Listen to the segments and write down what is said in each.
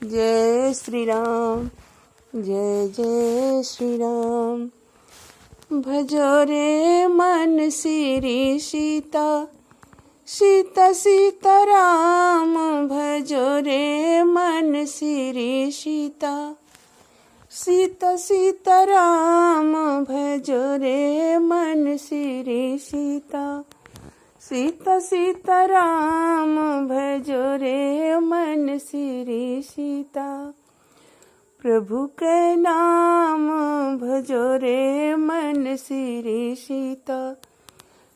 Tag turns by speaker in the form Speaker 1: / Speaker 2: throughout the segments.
Speaker 1: जय श्री राम, जय जय श्री राम। भजो रे मन श्री सीता, सीता सीता राम। भजो रे मन श्री सीता, सीता सीता राम। भजो रे मन श्री सीता, सीता सीता राम। भजो रे मन श्री सीता। प्रभु के नाम भजो रे मन श्री सीता,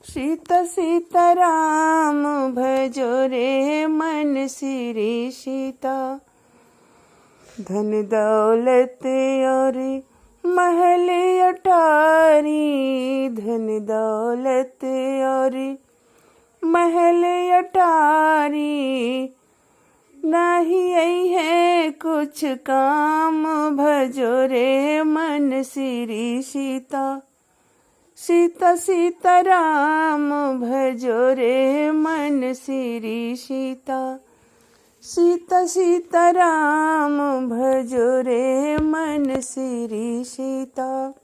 Speaker 1: सीता सीता राम। भजो रे मन श्री सीता। धन दौलत और महल अटारी, धन दौलत और महल अटारी। नहीं आई है कुछ काम, भजो रे मन श्री सीता, सीता सीता राम। भजो रे मन श्री सीता, सीता सीता राम। भजो रे मन श्री सीता।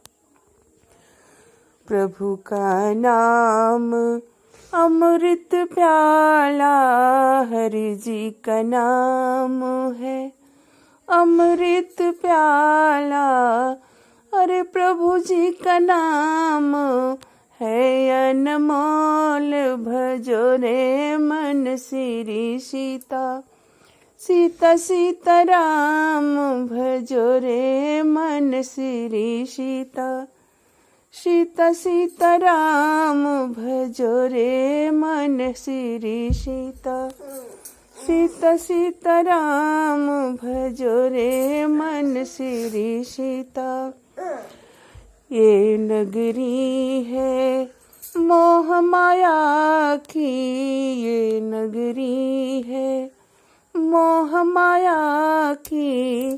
Speaker 1: प्रभु का नाम अमृत प्याला, हरि जी का नाम है अमृत प्याला। अरे प्रभु जी का नाम है अनमोल। भजो रे मन श्री सीता, सीता सीता राम। भजो रे मन श्री सीता, सीता सीता राम। भजो रे मन श्री सीता, सीता सीता राम। भजो रे मन श्री सीता। ये नगरी है मोह माया की, ये नगरी है मोह माया की।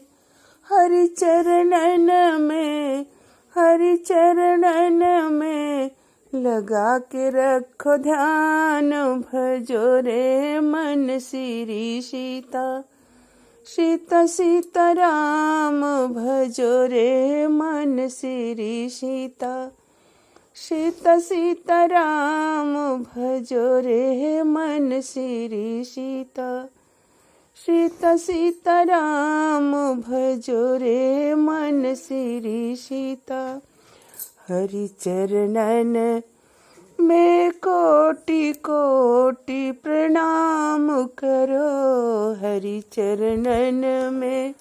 Speaker 1: हरि चरणन में, हरि चरणन में लगा के रखो ध्यान। भजो रे मन श्री सीता, सीता सीता राम। भजो रे मन श्री सीता, सीता सीता राम। भजो रे मन श्री सीता, सीता सीता राम। भजो रे मन श्री सीता। हरि चरणन में कोटि कोटि प्रणाम करो, हरि चरणन में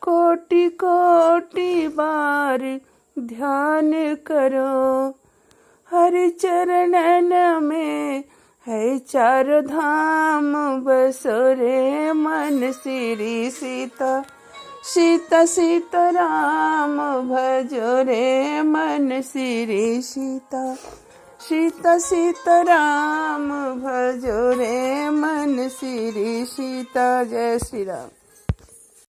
Speaker 1: कोटि कोटि बार ध्यान करो। हरि चरणन में है चार धाम, बसो रे मन श्री सीता, सीता सीता राम। भजो रे मन श्री सीता, सीता सीता राम। भजो रे मन श्री सीता। जय श्री राम।